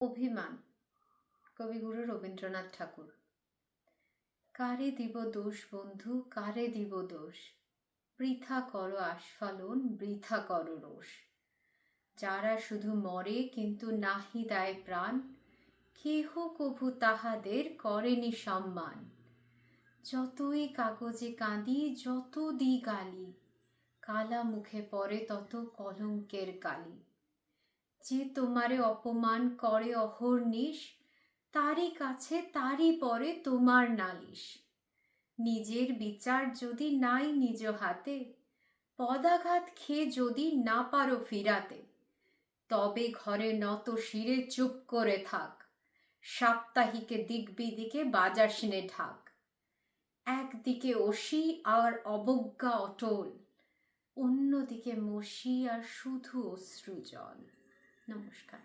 অভিমান, কবিগুরু রবীন্দ্রনাথ ঠাকুর। কারে দিব দোষ বন্ধু, কারে দিব দোষ? বৃথা করো আস্ফালন, বৃথা করো রোষ। যারা শুধু মরে কিন্তু নাহি দেয় প্রাণ, কেহ কভু তাহাদের করেনি সম্মান। যতই কাগজে কাঁদি, যত দি গালি, কালা মুখে পড়ে তত কলঙ্কের কালি। যে তোমারে অপমান করে অহর্নিশ, তারই কাছে তারই পরে তোমার নালিশ। নিজের বিচার যদি নাই নিজ হাতে, পদাঘাত খেয়ে যদি না পারো ফিরাতে, তবে ঘরে নত শিরে চুপ করে থাক। সাপ্তাহিকে দিক বিদিকে বাজাসনে ঢাক। একদিকে অসি আর অবজ্ঞা অটল, অন্যদিকে মসি আর শুধু অশ্রু জল। নমস্কার।